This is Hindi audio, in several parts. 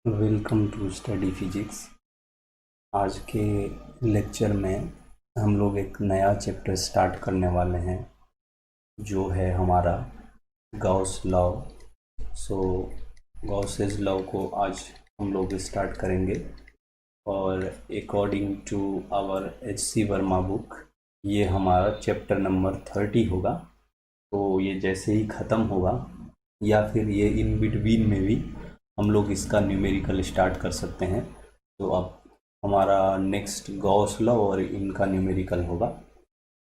Welcome to study physics. आज के लेक्चर में हम लोग एक नया चैप्टर स्टार्ट करने वाले हैं जो है हमारा Gauss law. So Gauss's law को आज हम लोग स्टार्ट करेंगे और according to our H C. Verma book ये हमारा चैप्टर नंबर 30 होगा। तो ये जैसे ही ख़त्म होगा या फिर ये इन बिटवीन में भी हम लोग इसका न्यूमेरिकल स्टार्ट कर सकते हैं। तो अब हमारा नेक्स्ट गॉस लॉ और इनका न्यूमेरिकल होगा।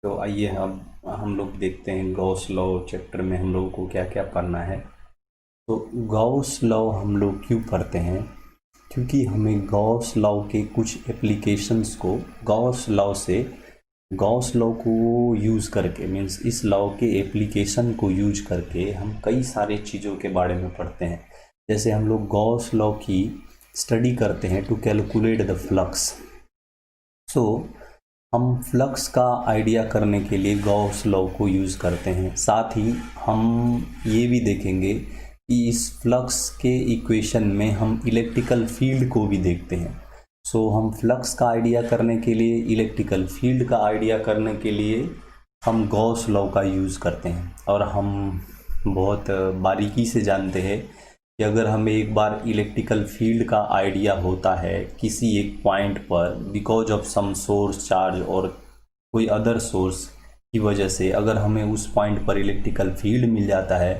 तो आइए हम लोग देखते हैं गॉस लॉ चैप्टर में हम लोगों को क्या क्या पढ़ना है। तो गॉस लॉ हम लोग क्यों पढ़ते हैं? क्योंकि हमें गॉस लॉ के कुछ एप्लीकेशंस को गॉस लॉ को यूज़ करके मीन्स इस लॉ के एप्लीकेशन को यूज करके हम कई सारे चीज़ों के बारे में पढ़ते हैं। जैसे हम लोग गॉस लॉ की स्टडी करते हैं टू कैलकुलेट द फ्लक्स। सो हम फ्लक्स का आइडिया करने के लिए गॉस लॉ को यूज़ करते हैं। साथ ही हम ये भी देखेंगे कि इस फ्लक्स के इक्वेशन में हम इलेक्ट्रिकल फील्ड को भी देखते हैं। सो हम फ्लक्स का आइडिया करने के लिए, इलेक्ट्रिकल फील्ड का आइडिया करने के लिए हम गॉस लॉ का यूज़ करते हैं। और हम बहुत बारीकी से जानते हैं कि अगर हमें एक बार इलेक्ट्रिकल फील्ड का आइडिया होता है किसी एक पॉइंट पर because of some source charge और कोई अदर सोर्स की वजह से, अगर हमें उस पॉइंट पर इलेक्ट्रिकल फील्ड मिल जाता है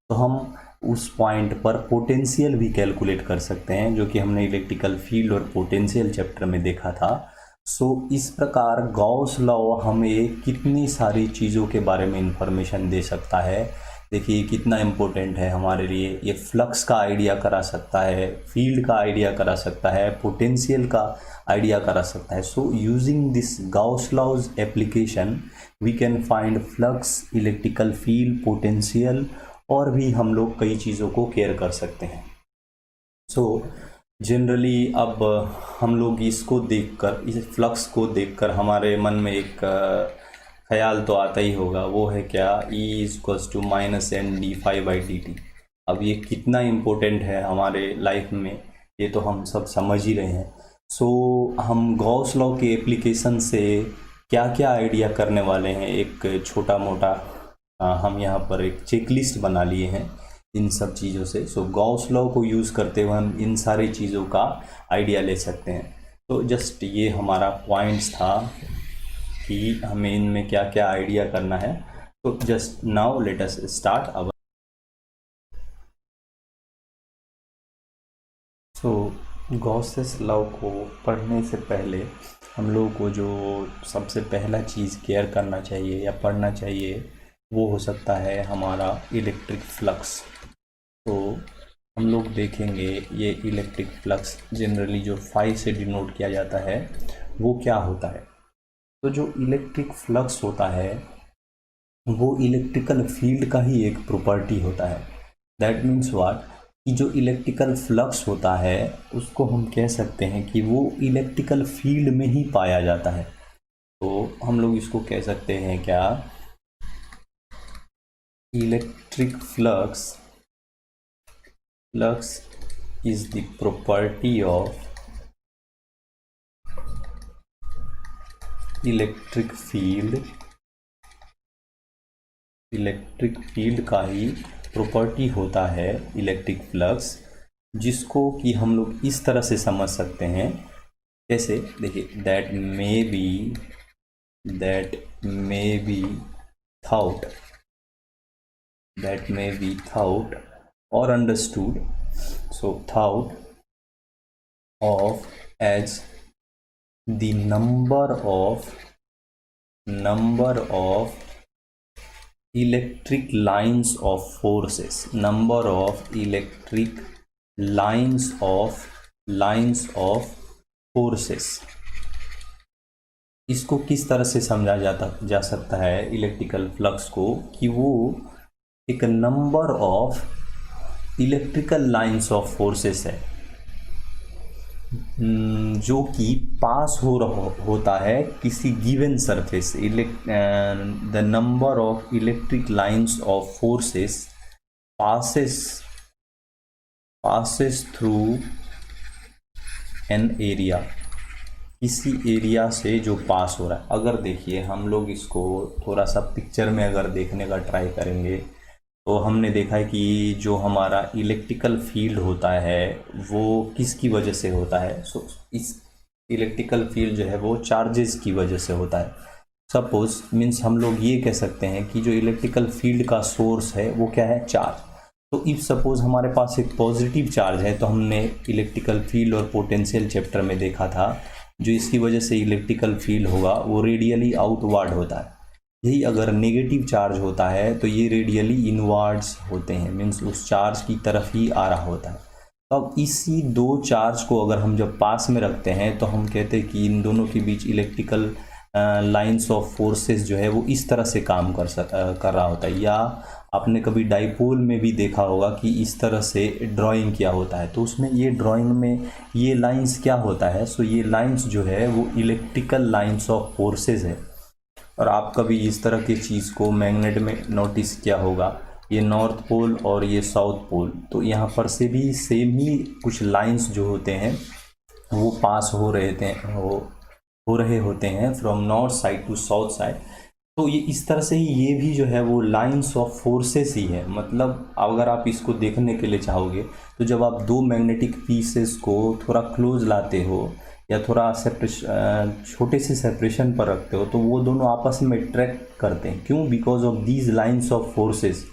तो हम उस पॉइंट पर पोटेंशियल भी कैलकुलेट कर सकते हैं, जो कि हमने इलेक्ट्रिकल फील्ड और पोटेंशियल चैप्टर में देखा था। सो इस प्रकार गॉस लॉ हमें कितनी सारी चीज़ों के बारे में इंफॉर्मेशन दे सकता है। देखिए कितना इम्पोर्टेंट है हमारे लिए। ये फ्लक्स का आइडिया करा सकता है, फील्ड का आइडिया करा सकता है, पोटेंशियल का आइडिया करा सकता है। So using this Gauss laws application we can find flux, electrical field, potential और भी हम लोग कई चीज़ों को केयर कर सकते हैं। सो जनरली अब हम लोग इसको देखकर, इस फ्लक्स को देखकर हमारे मन में एक ख्याल तो आता ही होगा, वो है क्या, E=-NdΦ/dt। अब ये कितना इम्पोर्टेंट है हमारे लाइफ में ये तो हम सब समझ ही रहे हैं। सो हम गॉस लॉ के एप्लीकेशन से क्या क्या आइडिया करने वाले हैं, एक छोटा मोटा हम यहाँ पर एक चेकलिस्ट बना लिए हैं इन सब चीज़ों से। सो गॉस लॉ को यूज़ करते हुए हम इन सारी चीज़ों का आइडिया ले सकते हैं। तो जस्ट ये हमारा पॉइंट्स था कि हमें इनमें क्या क्या आइडिया करना है। तो just now let us start our. So Gauss's law को पढ़ने से पहले हम लोगों को जो सबसे पहला चीज़ केयर करना चाहिए या पढ़ना चाहिए वो हो सकता है हमारा इलेक्ट्रिक फ्लक्स। तो हम लोग देखेंगे ये इलेक्ट्रिक फ्लक्स जनरली जो फाई से डिनोट किया जाता है वो क्या होता है। तो जो इलेक्ट्रिक फ्लक्स होता है वो इलेक्ट्रिकल फील्ड का ही एक प्रॉपर्टी होता है। दैट मीन्स व्हाट, कि जो इलेक्ट्रिकल फ्लक्स होता है उसको हम कह सकते हैं कि वो इलेक्ट्रिकल फील्ड में ही पाया जाता है। तो हम लोग इसको कह सकते हैं क्या, electric flux is the property of electric field का ही प्रॉपर्टी होता है इलेक्ट्रिक फ्लक्स, जिसको कि हम लोग इस तरह से समझ सकते हैं। जैसे देखिए, that may be thought or understood, so thought of as the number of electric lines of forces, number of electric lines of forces। इसको किस तरह से समझा जा सकता है इलेक्ट्रिकल फ्लक्स को, कि वो एक number of electrical lines of forces है जो कि पास होता है किसी given surface. The number of electric lines of forces passes through an area, किसी एरिया से जो पास हो रहा है। अगर देखिए हम लोग इसको थोड़ा सा पिक्चर में अगर देखने का ट्राई करेंगे तो हमने देखा है कि जो हमारा इलेक्ट्रिकल फील्ड होता है वो किसकी वजह से होता है। सो इस इलेक्ट्रिकल फील्ड जो है वो चार्जेस की वजह से होता है। सपोज मीन्स हम लोग ये कह सकते हैं कि जो इलेक्ट्रिकल फील्ड का सोर्स है वो क्या है, चार्ज। तो इफ सपोज हमारे पास एक पॉजिटिव चार्ज है, तो हमने इलेक्ट्रिकल फील्ड और पोटेंशियल चैप्टर में देखा था, जो इसकी वजह से इलेक्ट्रिकल फील्ड होगा वो रेडियली आउटवर्ड होता है। यही अगर नेगेटिव चार्ज होता है तो ये रेडियली इनवर्ड्स होते हैं, मीन्स उस चार्ज की तरफ ही आ रहा होता है। तो अब इसी दो चार्ज को अगर हम जब पास में रखते हैं तो हम कहते हैं कि इन दोनों के बीच इलेक्ट्रिकल लाइंस ऑफ फोर्सेस जो है वो इस तरह से काम कर रहा होता है। या आपने कभी डाइपोल में भी देखा होगा कि इस तरह से ड्राइंग किया होता है, तो उसमें ये ड्राइंग में ये लाइंस क्या होता है, सो ये लाइंस जो है वो इलेक्ट्रिकल लाइंस ऑफ फोर्सेस है। और आप कभी इस तरह की चीज़ को मैग्नेट में नोटिस किया होगा, ये नॉर्थ पोल और ये साउथ पोल, तो यहाँ पर से भी सेम ही कुछ लाइंस जो होते हैं वो पास हो रहे होते हैं from north side to south side. तो ये इस तरह से ही ये भी जो है वो लाइंस ऑफ फोर्सेस ही है। मतलब अगर आप इसको देखने के लिए चाहोगे तो जब आप दो मैग्नेटिक पीसेस को थोड़ा क्लोज लाते हो या थोड़ा छोटे से सेपरेशन पर रखते हो तो वो दोनों आपस में अट्रैक्ट करते हैं। क्यों? Because of these lines of forces.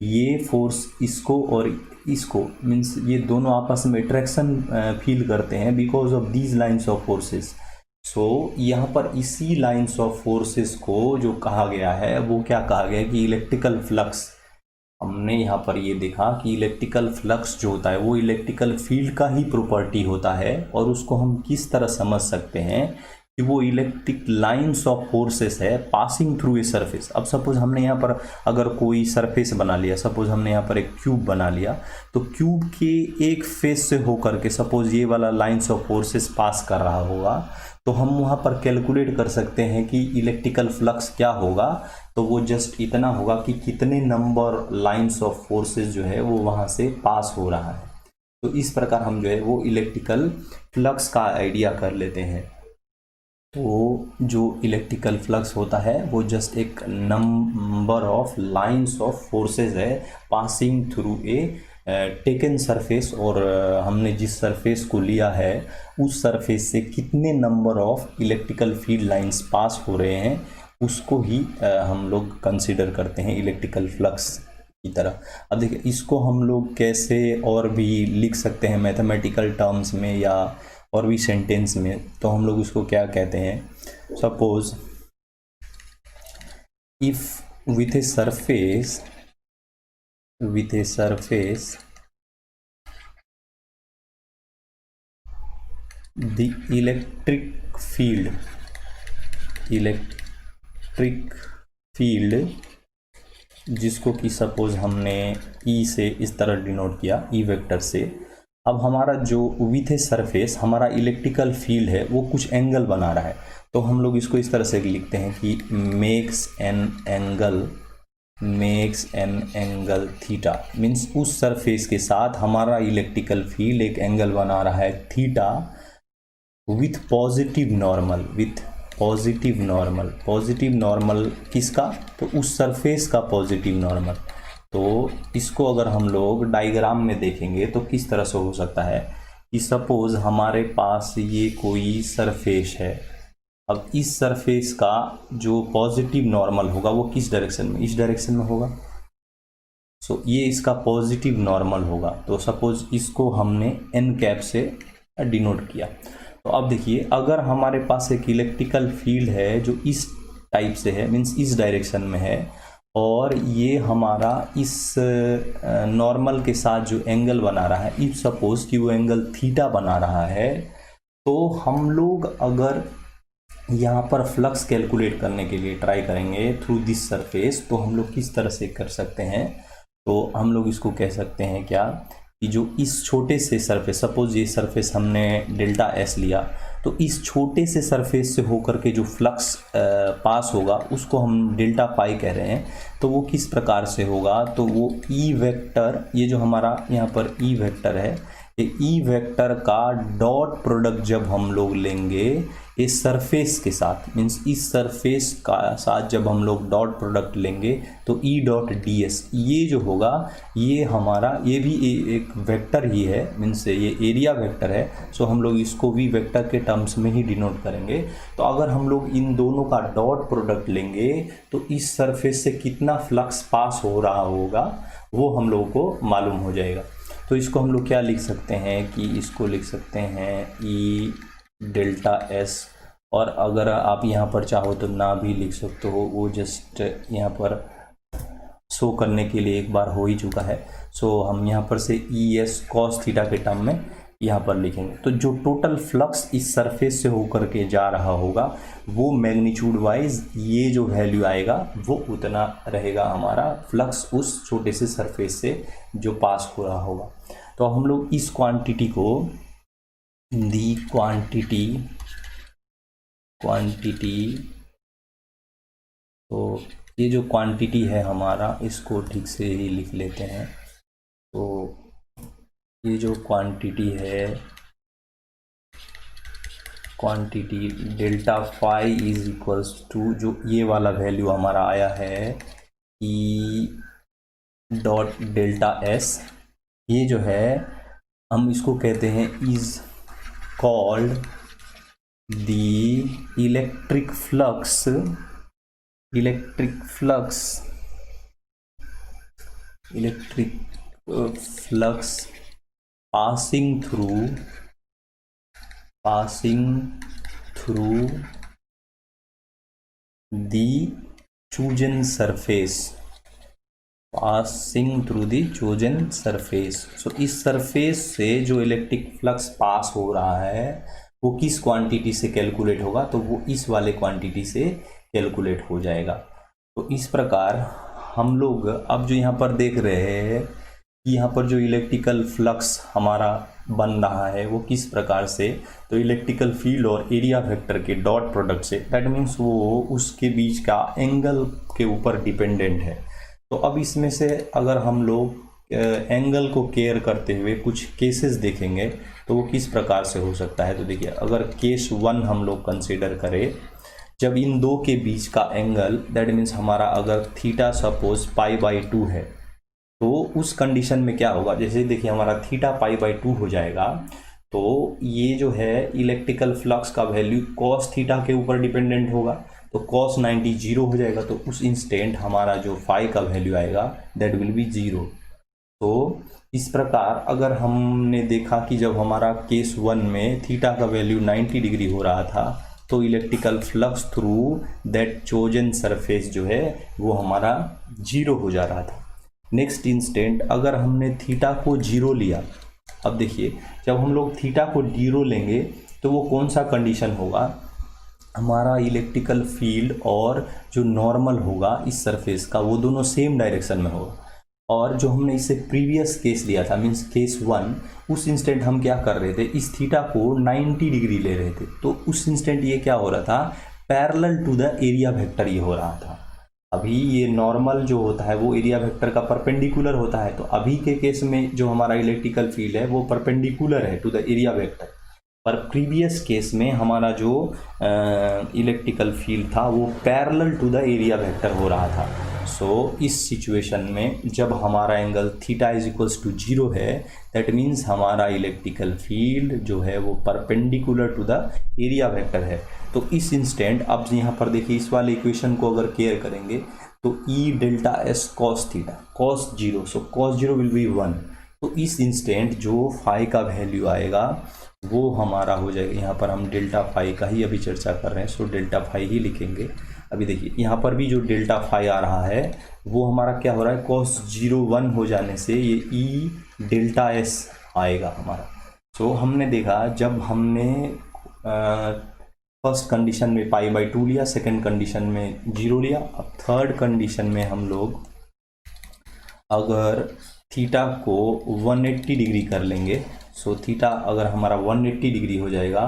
ये फोर्स इसको और इसको मीन्स ये दोनों आपस में अट्रैक्शन फील करते हैं because of these lines of forces. So यहाँ पर इसी लाइंस ऑफ फोर्सेस को जो कहा गया है वो क्या कहा गया है कि इलेक्ट्रिकल फ्लक्स। हमने यहाँ पर ये देखा कि इलेक्ट्रिकल फ्लक्स जो होता है वो इलेक्ट्रिकल फील्ड का ही प्रॉपर्टी होता है, और उसको हम किस तरह समझ सकते हैं कि वो इलेक्ट्रिक लाइंस ऑफ फोर्सेस है पासिंग थ्रू ए सरफेस। अब सपोज हमने यहाँ पर अगर कोई सरफेस बना लिया, सपोज हमने यहाँ पर एक क्यूब बना लिया, तो क्यूब के एक फेस से होकर के सपोज ये वाला लाइंस ऑफ फोर्सेस पास कर रहा होगा, तो हम वहाँ पर कैलकुलेट कर सकते हैं कि इलेक्ट्रिकल फ्लक्स क्या होगा। तो वो जस्ट इतना होगा कि कितने नंबर लाइंस ऑफ फोर्सेस जो है वो वहाँ से पास हो रहा है। तो इस प्रकार हम जो है वो इलेक्ट्रिकल फ्लक्स का आइडिया कर लेते हैं। तो जो इलेक्ट्रिकल फ्लक्स होता है वो जस्ट एक number of lines of forces है passing through a taken surface, और हमने जिस सरफेस को लिया है उस सरफेस से कितने number of electrical field lines pass हो रहे हैं उसको ही हम लोग कंसीडर करते हैं इलेक्ट्रिकल फ्लक्स की तरह। अब देखिए इसको हम लोग कैसे और भी लिख सकते हैं मैथमेटिकल टर्म्स में या और भी सेंटेंस में। तो हम लोग उसको क्या कहते हैं, suppose if with a surface the electric field जिसको कि सपोज हमने E से इस तरह डिनोट किया, E वेक्टर से। अब हमारा जो विथ ए सरफेस हमारा इलेक्ट्रिकल फील्ड है वो कुछ एंगल बना रहा है, तो हम लोग इसको इस तरह से लिखते हैं कि makes an angle theta. Means उस सरफेस के साथ हमारा इलेक्ट्रिकल फील्ड एक एंगल बना रहा है थीटा विथ पॉजिटिव नॉर्मल किसका, तो उस सरफेस का पॉजिटिव नॉर्मल। तो इसको अगर हम लोग डायग्राम में देखेंगे तो किस तरह से हो सकता है कि सपोज हमारे पास ये कोई सरफेस है। अब इस सरफेस का जो पॉजिटिव नॉर्मल होगा वो किस डायरेक्शन में, इस डायरेक्शन में होगा। सो ये इसका पॉजिटिव नॉर्मल होगा। तो सपोज इसको हमने एन कैप से डिनोट किया। तो अब देखिए अगर हमारे पास एक इलेक्ट्रिकल फील्ड है जो इस टाइप से है, मीन्स इस डायरेक्शन में है, और ये हमारा इस नॉर्मल के साथ जो एंगल बना रहा है, इफ सपोज कि वो एंगल थीटा बना रहा है, तो हम लोग अगर यहाँ पर फ्लक्स कैलकुलेट करने के लिए ट्राई करेंगे थ्रू दिस सरफेस, तो हम लोग किस तरह से कर सकते हैं। तो हम लोग इसको कह सकते हैं क्या कि जो इस छोटे से सरफेस, सपोज ये सरफेस हमने डेल्टा एस लिया, तो इस छोटे से सरफेस से होकर के जो फ्लक्स पास होगा उसको हम डेल्टा पाई कह रहे हैं। तो वो किस प्रकार से होगा, तो वो ई वेक्टर, ये जो हमारा यहाँ पर ई वेक्टर है, ई वेक्टर का डॉट प्रोडक्ट जब हम लोग लेंगे इस सरफेस के साथ, मीन्स इस सरफेस का साथ जब हम लोग डॉट प्रोडक्ट लेंगे तो ई डॉट डी एस ये जो होगा ये हमारा ये भी एक वेक्टर ही है, मीन्स ये एरिया वेक्टर है। सो हम लोग इसको भी वेक्टर के टर्म्स में ही डिनोट करेंगे। तो अगर हम लोग इन दोनों का डॉट प्रोडक्ट लेंगे तो इस सरफेस से कितना फ्लक्स पास हो रहा होगा वो हम लोगों को मालूम हो जाएगा। तो इसको हम लोग क्या लिख सकते हैं कि इसको लिख सकते हैं ई डेल्टा एस, और अगर आप यहाँ पर चाहो तो ना भी लिख सकते हो, वो जस्ट यहाँ पर शो करने के लिए एक बार हो ही चुका है। सो हम यहाँ पर से ई एस कॉस थीटा के टर्म में यहाँ पर लिखेंगे। तो जो टोटल फ्लक्स इस सरफेस से होकर के जा रहा होगा वो मैग्नीट्यूड वाइज ये जो वैल्यू आएगा वो उतना रहेगा हमारा फ्लक्स उस छोटे से सरफेस से जो पास हो रहा होगा। तो हम लोग इस क्वांटिटी को दी क्वांटिटी तो ये जो क्वांटिटी है हमारा इसको ठीक से ही लिख लेते हैं। तो ये जो क्वांटिटी है quantity delta phi is equals to जो ये वाला वैल्यू हमारा आया है ई डॉट डेल्टा एस, ये जो है हम इसको कहते हैं is called the electric flux passing through the chosen surface, सो इस सरफेस से जो इलेक्ट्रिक फ्लक्स पास हो रहा है वो किस क्वांटिटी से कैलकुलेट होगा, तो वो इस वाले क्वांटिटी से कैलकुलेट हो जाएगा। तो इस प्रकार हम लोग अब जो यहाँ पर देख रहे हैं कि यहाँ पर जो इलेक्ट्रिकल फ्लक्स हमारा बन रहा है वो किस प्रकार से, तो इलेक्ट्रिकल फील्ड और एरिया वेक्टर के डॉट प्रोडक्ट से, दैट मीन्स वो उसके बीच का एंगल के ऊपर डिपेंडेंट है। तो अब इसमें से अगर हम लोग एंगल को केयर करते हुए कुछ केसेस देखेंगे तो वो किस प्रकार से हो सकता है। तो देखिए, अगर केस 1 हम लोग कंसीडर करें, जब इन दो के बीच का एंगल दैट मीन्स हमारा अगर थीटा सपोज π/2 है, तो उस कंडीशन में क्या होगा, जैसे देखिए हमारा थीटा π/2 हो जाएगा तो ये जो है इलेक्ट्रिकल फ्लक्स का वैल्यू cos थीटा के ऊपर डिपेंडेंट होगा, तो cos 90 जीरो हो जाएगा। तो उस इंस्टेंट हमारा जो फाई का वैल्यू आएगा दैट विल बी जीरो। तो इस प्रकार अगर हमने देखा कि जब हमारा केस 1 में थीटा का वैल्यू 90 डिग्री हो रहा था तो electrical flux through that chosen surface जो है वो हमारा जीरो हो जा रहा था। नेक्स्ट इंस्टेंट अगर हमने थीटा को जीरो लिया, अब देखिए जब हम लोग थीटा को जीरो लेंगे तो वो कौन सा कंडीशन होगा, हमारा इलेक्ट्रिकल फील्ड और जो नॉर्मल होगा इस सरफेस का वो दोनों सेम डायरेक्शन में होगा। और जो हमने इससे प्रीवियस केस लिया था मीन्स केस 1, उस इंस्टेंट हम क्या कर रहे थे, इस थीटा को 90 डिग्री ले रहे थे। तो उस इंस्टेंट ये क्या हो रहा था, parallel to the area vector ये हो रहा था। अभी ये नॉर्मल जो होता है वो एरिया वेक्टर का परपेंडिकुलर होता है, तो अभी के केस में जो हमारा इलेक्ट्रिकल फील्ड है वो परपेंडिकुलर है टू द एरिया वेक्टर, पर प्रीवियस केस में हमारा जो इलेक्ट्रिकल फील्ड था वो parallel to the area vector हो रहा था। सो इस सिचुएशन में जब हमारा angle theta is equals to zero है, दैट मीन्स हमारा इलेक्ट्रिकल फील्ड जो है वो perpendicular to the area vector है। तो इस इंस्टेंट अब यहाँ पर देखिए इस वाले इक्वेशन को अगर केयर करेंगे तो ई delta S cos theta cos zero, so cos zero will be 1। तो इस इंस्टेंट जो फाई का वैल्यू आएगा वो हमारा हो जाएगा, यहाँ पर हम डेल्टा फाई का ही अभी चर्चा कर रहे हैं, सो डेल्टा फाई ही लिखेंगे। अभी देखिए यहाँ पर भी जो डेल्टा फाई आ रहा है वो हमारा क्या हो रहा है, कॉस 0 1 हो जाने से ये ई डेल्टा एस आएगा हमारा। सो हमने देखा जब हमने फर्स्ट कंडीशन में π/2 लिया, सेकंड कंडीशन में 0 लिया, अब थर्ड कंडीशन में हम लोग अगर थीटा को 180 डिग्री कर लेंगे, सो थीटा अगर हमारा 180 डिग्री हो जाएगा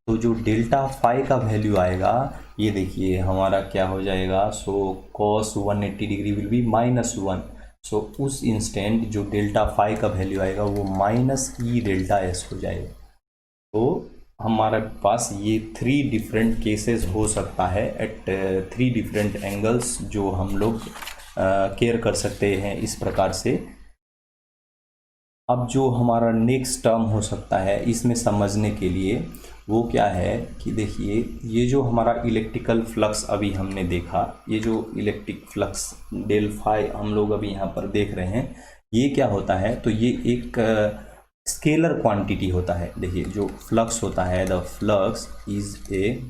तो जो डेल्टा फाई का वैल्यू आएगा ये देखिए हमारा क्या हो जाएगा, सो cos 180 डिग्री विल बी -1। सो उस इंस्टेंट जो डेल्टा फाई का वैल्यू आएगा वो माइनस ई डेल्टा एस हो जाएगा। तो हमारे पास ये 3 डिफरेंट केसेस हो सकता है एट 3 डिफरेंट एंगल्स, जो हम लोग केयर कर सकते हैं इस प्रकार से। अब जो हमारा नेक्स्ट टर्म हो सकता है इसमें समझने के लिए वो क्या है कि देखिए, ये जो हमारा इलेक्ट्रिकल फ्लक्स अभी हमने देखा, ये जो इलेक्ट्रिक फ्लक्स डेल फाई हम लोग अभी यहाँ पर देख रहे हैं, ये क्या होता है, तो ये एक स्केलर क्वांटिटी होता है। देखिए जो फ्लक्स होता है, the flux is a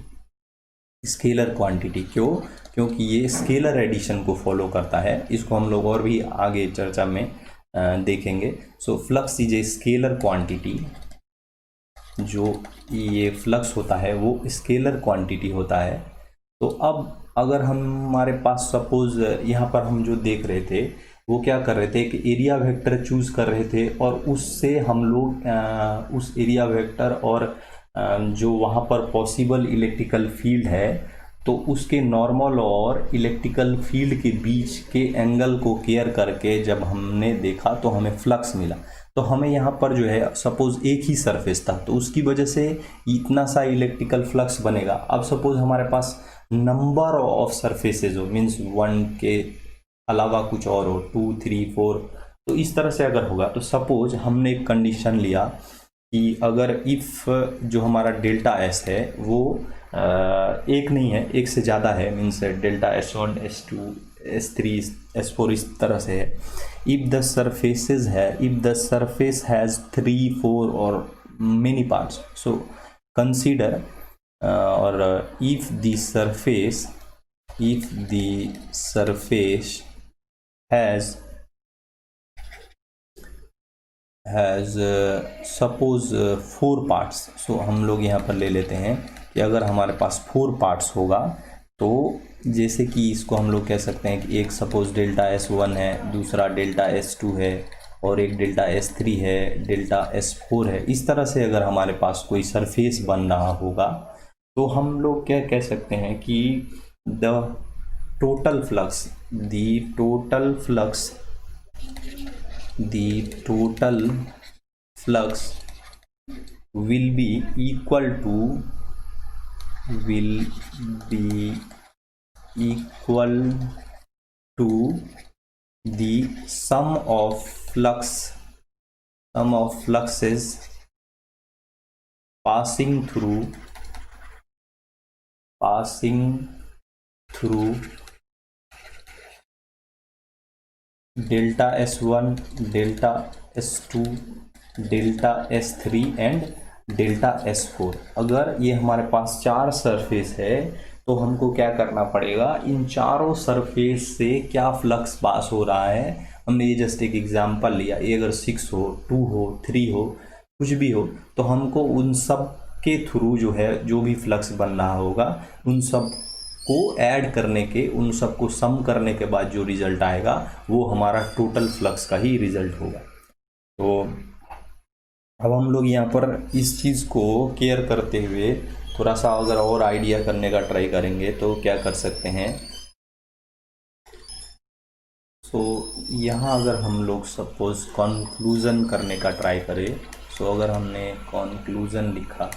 scalar quantity. क्यों? क्योंकि ये स्केलर एडिशन को फॉलो करता है। इसको हम लोग और भी आगे चर्चा में देखेंगे। So flux is a scalar quantity. जो ये फ्लक्स होता है वो स्केलर क्वांटिटी होता है। तो अब अगर हमारे पास सपोज यहाँ पर हम जो देख रहे थे वो क्या कर रहे थे कि एरिया वेक्टर चूज कर रहे थे, और उससे हम लोग उस एरिया वेक्टर और जो वहाँ पर पॉसिबल इलेक्ट्रिकल फील्ड है तो उसके नॉर्मल और इलेक्ट्रिकल फील्ड के बीच के एंगल को केयर करके जब हमने देखा तो हमें फ्लक्स मिला। तो हमें यहाँ पर जो है सपोज एक ही सरफेस था तो उसकी वजह से इतना सा इलेक्ट्रिकल फ्लक्स बनेगा। अब सपोज हमारे पास नंबर ऑफ सरफेसेज हो, मीन्स 1 के अलावा कुछ और हो, 2, 3, 4, तो इस तरह से अगर होगा तो सपोज हमने एक कंडीशन लिया कि अगर इफ़ जो हमारा डेल्टा एस है वो एक नहीं है, एक से ज़्यादा है, means delta S1, S2, S3, S4 इस तरह से है। इफ़ द सरफेसेस है, इफ़ द सरफेस हैज़ 3, 4 और मेनी पार्ट्स, सो कंसीडर और if the surface has suppose 4 parts. So हम लोग यहाँ पर ले लेते हैं कि अगर हमारे पास 4 पार्ट्स होगा तो जैसे कि इसको हम लोग कह सकते हैं कि एक सपोज डेल्टा S1 है, दूसरा डेल्टा S2 है और एक डेल्टा S3 है, डेल्टा S4 है। इस तरह से अगर हमारे पास कोई सरफेस बन रहा होगा तो हम लोग क्या कह सकते हैं कि the total flux will be equal to the sum of fluxes passing through delta S1, delta S2, delta S3 and delta S4। अगर ये हमारे पास 4 सरफेस है तो हमको क्या करना पड़ेगा, इन चारों सरफेस से क्या फ्लक्स पास हो रहा है। हमने ये जस्ट एक एग्जांपल लिया, ये अगर 6 हो, 2 हो, 3 हो, कुछ भी हो, तो हमको उन सब के थ्रू जो है जो भी फ्लक्स बन रहा होगा उन सब को ऐड करने के, उन सब को सम करने के बाद जो रिजल्ट आएगा वो हमारा टोटल फ्लक्स का ही रिजल्ट होगा। तो अब हम लोग यहाँ पर इस चीज़ को केयर करते हुए थोड़ा सा अगर और आइडिया करने का ट्राई करेंगे तो क्या कर सकते हैं। तो यहाँ अगर हम लोग सपोज कंक्लूज़न करने का ट्राई करें, सो अगर हमने कंक्लूज़न लिखा,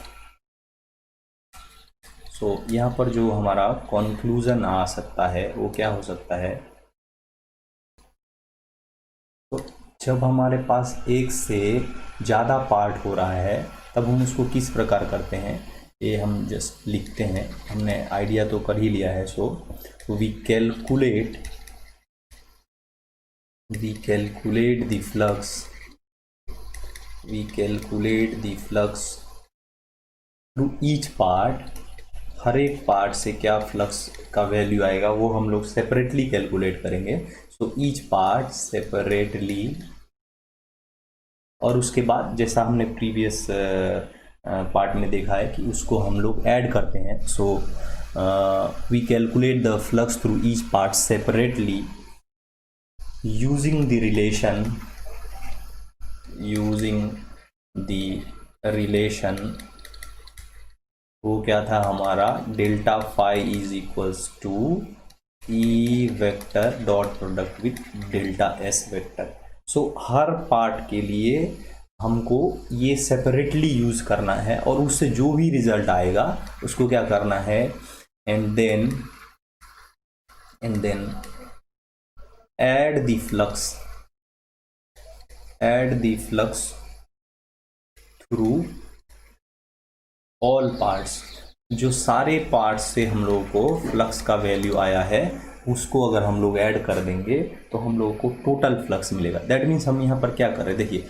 सो यहाँ पर जो हमारा कंक्लूज़न आ सकता है वो क्या हो सकता है, तो जब हमारे पास एक से ज़्यादा पार्ट हो रहा है तब हम उसको किस प्रकार करते हैं, ये हम जस्ट लिखते हैं। हमने आइडिया तो कर ही लिया है। So we calculate the flux to each part. हर एक पार्ट से क्या फ्लक्स का वैल्यू आएगा वो हम लोग सेपरेटली कैलकुलेट करेंगे। सो ईच पार्ट सेपरेटली, और उसके बाद जैसा हमने प्रीवियस पार्ट में देखा है कि उसको हम लोग ऐड करते हैं। So we calculate the flux through each part separately using the relation वो क्या था हमारा, delta phi is equals to E vector dot product with delta S vector. So हर पार्ट के लिए हमको ये सेपरेटली यूज करना है और उससे जो भी रिजल्ट आएगा उसको क्या करना है, and then add the flux through all parts। जो सारे पार्ट्स से हम लोगों को फ्लक्स का वैल्यू आया है उसको अगर हम लोग ऐड कर देंगे तो हम लोगों को टोटल फ्लक्स मिलेगा। दैट मीन्स हम यहाँ पर क्या कर रहे हैं, देखिए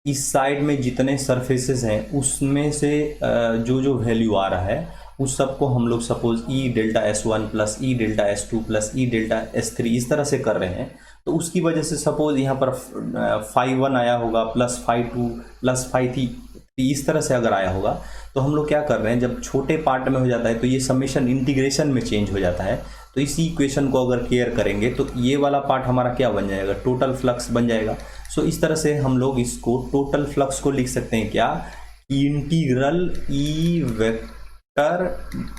इस साइड में जितने सरफेसेस हैं उसमें से जो जो वैल्यू आ रहा है उस सबको हम लोग suppose E delta S1 plus ई डेल्टा S2 प्लस ई डेल्टा S3 इस तरह से कर रहे हैं। तो उसकी वजह से सपोज यहाँ पर phi1 आया होगा प्लस phi2 प्लस phi3 इस तरह से अगर आया होगा तो हम लोग क्या कर रहे हैं, जब छोटे पार्ट में हो जाता है तो ये समेशन इंटीग्रेशन में चेंज हो जाता है। तो इसी इक्वेशन को अगर केयर करेंगे तो ये वाला पार्ट हमारा क्या बन जाएगा, टोटल फ्लक्स बन जाएगा। सो इस तरह से हम लोग इसको टोटल फ्लक्स को लिख सकते हैं क्या, integral E vector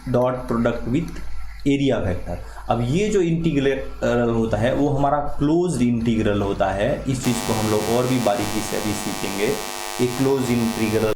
dot product with area vector. अब ये जो इंटीग्रल होता है वो हमारा क्लोज्ड इंटीग्रल होता है। इस चीज़ को हम लोग और भी बारीकी से अभी सीखेंगे। एक क्लोज इंटीग्रल